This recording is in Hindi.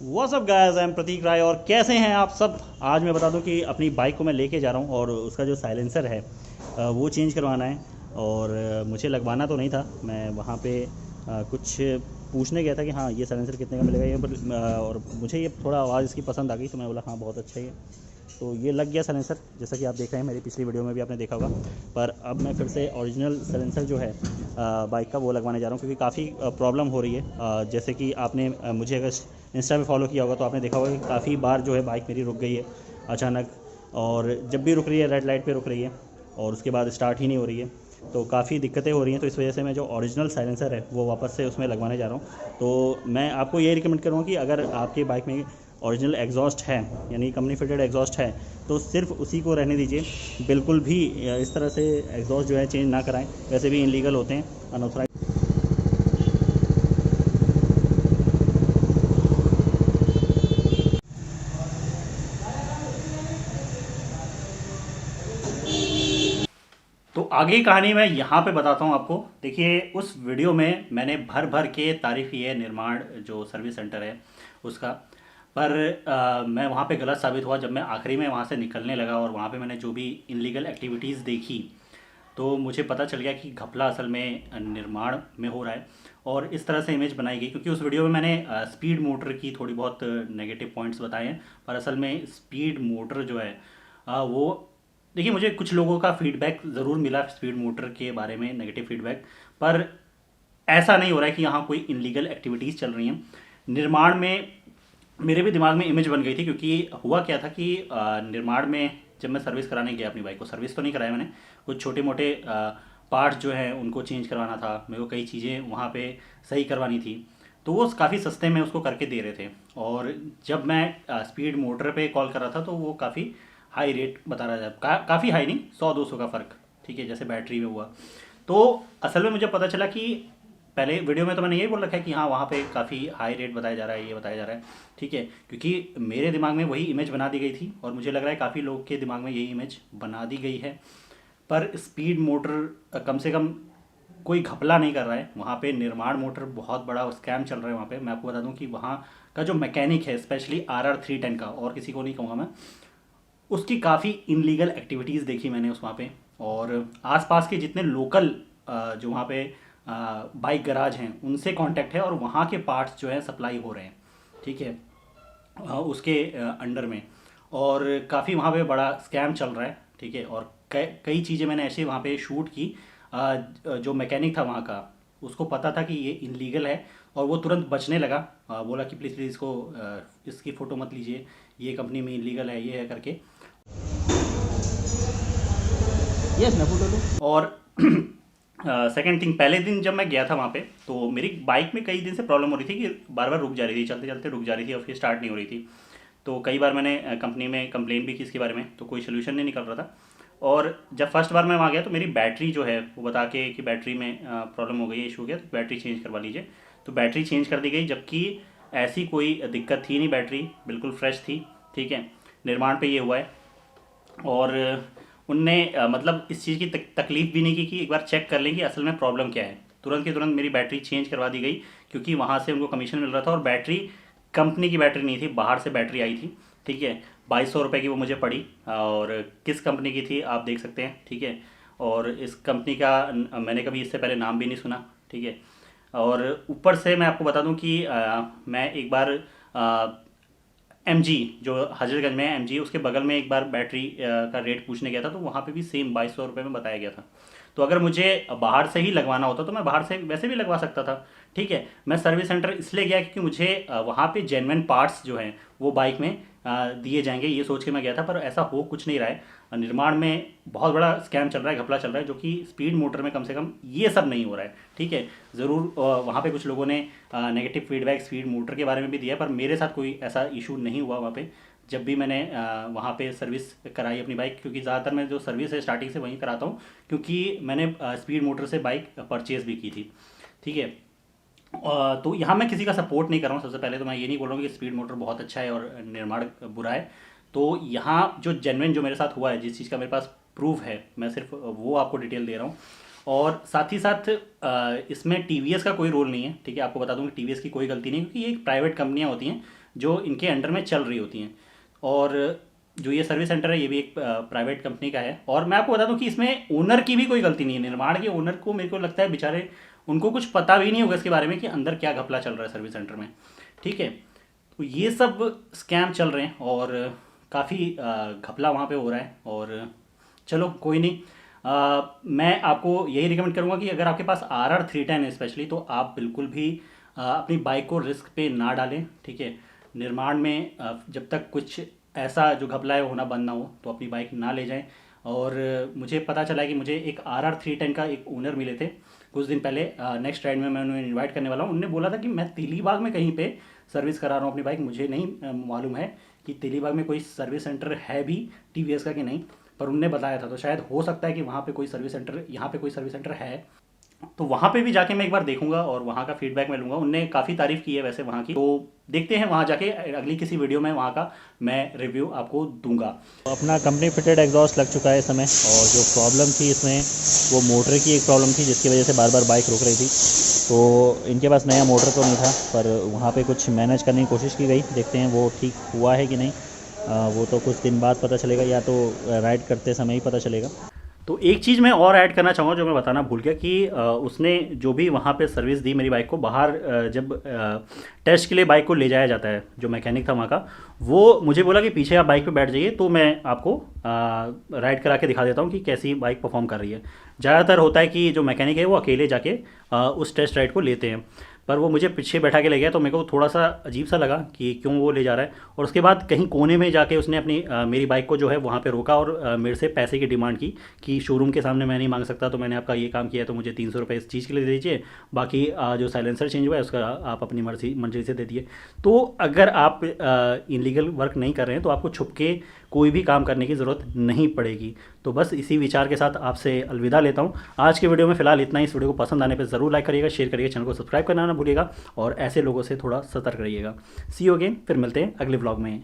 What's up guys, I am Prateek Rai. और कैसे हैं आप सब। आज मैं बता दूं कि अपनी बाइक को मैं लेके जा रहा हूं और उसका जो साइलेंसर है वो चेंज करवाना है। और मुझे लगवाना तो नहीं था, मैं वहाँ पे कुछ पूछने गया था कि हाँ ये साइलेंसर कितने का मिलेगा ये पर, और मुझे ये थोड़ा आवाज़ इसकी पसंद आ गई तो मैं बोला हाँ बहुत अच्छा ही है। तो ये लग गया साइलेंसर, जैसा कि आप देख रहे हैं, मेरी पिछली वीडियो में भी आपने देखा होगा। पर अब मैं फिर से ओरिजिनल साइलेंसर जो है बाइक का वो लगवाने जा रहा हूँ, क्योंकि काफ़ी प्रॉब्लम हो रही है। जैसे कि आपने मुझे अगर इंस्टा पे फॉलो किया होगा तो आपने देखा होगा कि काफ़ी बार जो है बाइक मेरी रुक गई है अचानक। और जब भी रुक रही है रेड लाइट पे रुक रही है और उसके बाद स्टार्ट ही नहीं हो रही है। तो काफ़ी दिक्कतें हो रही हैं, तो इस वजह से मैं जो ओरिजिनल साइलेंसर है वो वापस से उसमें लगवाने जा रहा हूँ। तो मैं आपको ये रिकमेंड करूँगा कि अगर आपकी बाइक में ओरिजिनल एग्जॉस्ट है, यानी कंपनी फिटेड एग्जॉस्ट है, तो सिर्फ उसी को रहने दीजिए। बिल्कुल भी इस तरह से एग्जॉस्ट जो है चेंज ना कराएं, वैसे भी इनलीगल होते हैं, अनऑथराइज। तो आगे की कहानी मैं यहाँ पे बताता हूँ आपको। देखिए, उस वीडियो में मैंने भर भर के तारीफ की है निर्माण जो सर्विस सेंटर है उसका। पर मैं वहाँ पे गलत साबित हुआ जब मैं आखिरी में वहाँ से निकलने लगा और वहाँ पे मैंने जो भी इनलीगल एक्टिविटीज़ देखी, तो मुझे पता चल गया कि घपला असल में निर्माण में हो रहा है। और इस तरह से इमेज बनाई गई, क्योंकि उस वीडियो में मैंने स्पीड मोटर की थोड़ी बहुत नेगेटिव पॉइंट्स बताए हैं, पर असल में स्पीड मोटर जो है वो, देखिए, मुझे कुछ लोगों का फीडबैक ज़रूर मिला स्पीड मोटर के बारे में, नेगेटिव फीडबैक। पर ऐसा नहीं हो रहा है कि यहाँ कोई इनलीगल एक्टिविटीज़ चल रही हैं निर्माण में। मेरे भी दिमाग में इमेज बन गई थी, क्योंकि हुआ क्या था कि निर्माण में जब मैं सर्विस कराने गया अपनी बाइक को, सर्विस तो नहीं कराया मैंने, कुछ छोटे मोटे पार्ट्स जो हैं उनको चेंज करवाना था मेरे को, कई चीज़ें वहाँ पे सही करवानी थी। तो वो काफ़ी सस्ते में उसको करके दे रहे थे। और जब मैं स्पीड मोटर पे कॉल कर रहा था तो वो काफ़ी हाई रेट बता रहा था, काफ़ी हाई नहीं, 100-200 का फ़र्क, ठीक है, जैसे बैटरी में हुआ। तो असल में मुझे पता चला कि पहले वीडियो में तो मैंने यही बोल रखा है कि हाँ वहाँ पे काफ़ी हाई रेट बताया जा रहा है, ये बताया जा रहा है, ठीक है, क्योंकि मेरे दिमाग में वही इमेज बना दी गई थी और मुझे लग रहा है काफ़ी लोग के दिमाग में यही इमेज बना दी गई है। पर स्पीड मोटर कम से कम कोई घपला नहीं कर रहा है वहाँ पे। निर्माण मोटर बहुत बड़ा स्कैम चल रहा है वहाँ पे। मैं आपको बता दूँ कि वहाँ का जो मैकेनिक है, स्पेशली RR 310 का, और किसी को नहीं कहूँगा मैं, उसकी काफ़ी इनलीगल एक्टिविटीज़ देखी मैंने उस वहाँ पे। और आसपास के जितने लोकल जो वहाँ पे बाइक गराज हैं उनसे कांटेक्ट है, और वहाँ के पार्ट्स जो है सप्लाई हो रहे हैं, ठीक है, उसके अंडर में। और काफ़ी वहाँ पे बड़ा स्कैम चल रहा है, ठीक है। और कई चीज़ें मैंने ऐसे वहाँ पे शूट की। जो मैकेनिक था वहाँ का, उसको पता था कि ये इनलीगल है और वो तुरंत बचने लगा। बोला कि प्लीज़ प्लीज़ इसको इसकी फ़ोटो मत लीजिए, ये कंपनी में इनलीगल है, ये है करके। यस, मैं फोटो लूँ। और सेकंड थिंग, पहले दिन जब मैं गया था वहाँ पे, तो मेरी बाइक में कई दिन से प्रॉब्लम हो रही थी कि बार बार रुक जा रही थी, चलते चलते रुक जा रही थी और फिर स्टार्ट नहीं हो रही थी। तो कई बार मैंने कंपनी में कंप्लेन भी की इसके बारे में, तो कोई सोल्यूशन नहीं निकल रहा था। और जब फर्स्ट बार मैं वहाँ गया तो मेरी बैटरी जो है वो बता के कि बैटरी में प्रॉब्लम हो गई है, इशू हो गया, तो बैटरी चेंज करवा लीजिए। तो बैटरी चेंज कर दी गई, जबकि ऐसी कोई दिक्कत थी नहीं, बैटरी बिल्कुल फ्रेश थी, ठीक है। निर्माण पे ये हुआ है। और उनने मतलब इस चीज़ की तकलीफ भी नहीं की कि एक बार चेक कर लें कि असल में प्रॉब्लम क्या है। तुरंत के तुरंत मेरी बैटरी चेंज करवा दी गई, क्योंकि वहाँ से उनको कमीशन मिल रहा था। और बैटरी कंपनी की बैटरी नहीं थी, बाहर से बैटरी आई थी, ठीक है। 2200 रुपये की वो मुझे पड़ी। और किस कंपनी की थी आप देख सकते हैं, ठीक है। और इस कंपनी का मैंने कभी इससे पहले नाम भी नहीं सुना, ठीक है। और ऊपर से मैं आपको बता दूं कि मैं एक बार MG जो हजरतगंज में है, MG उसके बगल में एक बार बैटरी का रेट पूछने गया था, तो वहाँ पे भी सेम 2200 रुपये में बताया गया था। तो अगर मुझे बाहर से ही लगवाना होता तो मैं बाहर से वैसे भी लगवा सकता था, ठीक है। मैं सर्विस सेंटर इसलिए गया क्योंकि मुझे वहाँ पे जेन्युइन पार्ट्स जो हैं वो बाइक में दिए जाएंगे, ये सोच के मैं गया था। पर ऐसा हो कुछ नहीं रहा है। निर्माण में बहुत बड़ा स्कैम चल रहा है, घपला चल रहा है, जो कि स्पीड मोटर में कम से कम ये सब नहीं हो रहा है, ठीक है। ज़रूर वहाँ पे कुछ लोगों ने नेगेटिव फीडबैक स्पीड मोटर के बारे में भी दिया, पर मेरे साथ कोई ऐसा इशू नहीं हुआ वहाँ पे, जब भी मैंने वहाँ पे सर्विस कराई अपनी बाइक। क्योंकि ज़्यादातर मैं जो सर्विस है स्टार्टिंग से वहीं कराता हूँ, क्योंकि मैंने स्पीड मोटर से बाइक परचेज़ भी की थी, ठीक है। तो यहाँ मैं किसी का सपोर्ट नहीं कर रहा हूँ। सबसे पहले तो मैं ये नहीं बोल रहा हूँ कि स्पीड मोटर बहुत अच्छा है और निर्माण बुरा है। तो यहाँ जो जेन्युइन जो मेरे साथ हुआ है, जिस चीज़ का मेरे पास प्रूफ है, मैं सिर्फ वो आपको डिटेल दे रहा हूँ। और साथ ही साथ इसमें TVS का कोई रोल नहीं है, ठीक है। आपको बता दूँ कि TVS की कोई गलती नहीं है, क्योंकि ये एक प्राइवेट कंपनियाँ होती हैं जो इनके अंडर में चल रही होती हैं। और जो ये सर्विस सेंटर है ये भी एक प्राइवेट कंपनी का है। और मैं आपको बता दूं कि इसमें ओनर की भी कोई गलती नहीं है। निर्माण के ओनर को मेरे को लगता है बेचारे उनको कुछ पता भी नहीं होगा इसके बारे में कि अंदर क्या घपला चल रहा है सर्विस सेंटर में। ठीक है, तो ये सब स्कैम चल रहे हैं और काफ़ी घपला वहाँ पे हो रहा है। और चलो कोई नहीं, मैं आपको यही रिकमेंड करूँगा कि अगर आपके पास RR 310 है स्पेशली, तो आप बिल्कुल भी अपनी बाइक को रिस्क पे ना डालें। ठीक है, निर्माण में जब तक कुछ ऐसा जो घपला है होना बंद ना हो तो अपनी बाइक ना ले जाएं। और मुझे पता चला है कि मुझे एक RR 310 का एक ओनर मिले थे कुछ दिन पहले। नेक्स्ट राइड में मैं उन्हें इनवाइट करने वाला हूँ। उन्होंने बोला था कि मैं तेलीबाग में कहीं पे सर्विस करा रहा हूँ अपनी बाइक। मुझे नहीं मालूम है कि तेलीबाग में कोई सर्विस सेंटर है भी TVS का कि नहीं, पर उनने बताया था। तो शायद हो सकता है कि वहाँ पे कोई सर्विस सेंटर, यहाँ पे कोई सर्विस सेंटर है, तो वहाँ पे भी जाके मैं एक बार देखूंगा और वहाँ का फीडबैक मैं लूँगा। उनने काफ़ी तारीफ़ की है वैसे वहाँ की, तो देखते हैं वहाँ जाके अगली किसी वीडियो में वहाँ का मैं रिव्यू आपको दूंगा। तो अपना कंपनी फिटेड एग्जॉस्ट लग चुका है इस समय, और जो प्रॉब्लम थी इसमें वो मोटर की एक प्रॉब्लम थी जिसकी वजह से बार बार बाइक रुक रही थी। तो इनके पास नया मोटर तो नहीं था, पर वहाँ पे कुछ मैनेज करने की कोशिश की गई। देखते हैं वो ठीक हुआ है कि नहीं, वो तो कुछ दिन बाद पता चलेगा, या तो राइड करते समय ही पता चलेगा। तो एक चीज़ मैं और ऐड करना चाहूँगा जो मैं बताना भूल गया कि उसने जो भी वहाँ पे सर्विस दी मेरी बाइक को, बाहर जब टेस्ट के लिए बाइक को ले जाया जाता है, जो मैकेनिक था वहाँ का, वो मुझे बोला कि पीछे आप बाइक पे बैठ जाइए तो मैं आपको राइड करा के दिखा देता हूँ कि कैसी बाइक परफॉर्म कर रही है। ज़्यादातर होता है कि जो मैकेनिक है वो अकेले जाके उस टेस्ट राइड को लेते हैं, पर वो मुझे पीछे बैठा के ले गया तो मेरे को थोड़ा सा अजीब सा लगा कि क्यों वो ले जा रहा है। और उसके बाद कहीं कोने में जाके उसने अपनी मेरी बाइक को जो है वहाँ पे रोका और मेरे से पैसे की डिमांड की कि शोरूम के सामने मैं नहीं मांग सकता, तो मैंने आपका ये काम किया है तो मुझे 300 रुपये इस चीज़ के लिए दे दीजिए, बाकी जो साइलेंसर चेंज हुआ है उसका आप अपनी मर्जी मर्जी से दे दिए। तो अगर आप इलीगल वर्क नहीं कर रहे हैं तो आपको छुप के कोई भी काम करने की ज़रूरत नहीं पड़ेगी। तो बस इसी विचार के साथ आपसे अलविदा लेता हूँ आज के वीडियो में। फ़िलहाल इतना ही। इस वीडियो को पसंद आने पर ज़रूर लाइक करिएगा, शेयर करिएगा, चैनल को सब्सक्राइब करना ना भूलिएगा और ऐसे लोगों से थोड़ा सतर्क रहिएगा। सी यू अगेन, फिर मिलते हैं अगले व्लॉग में।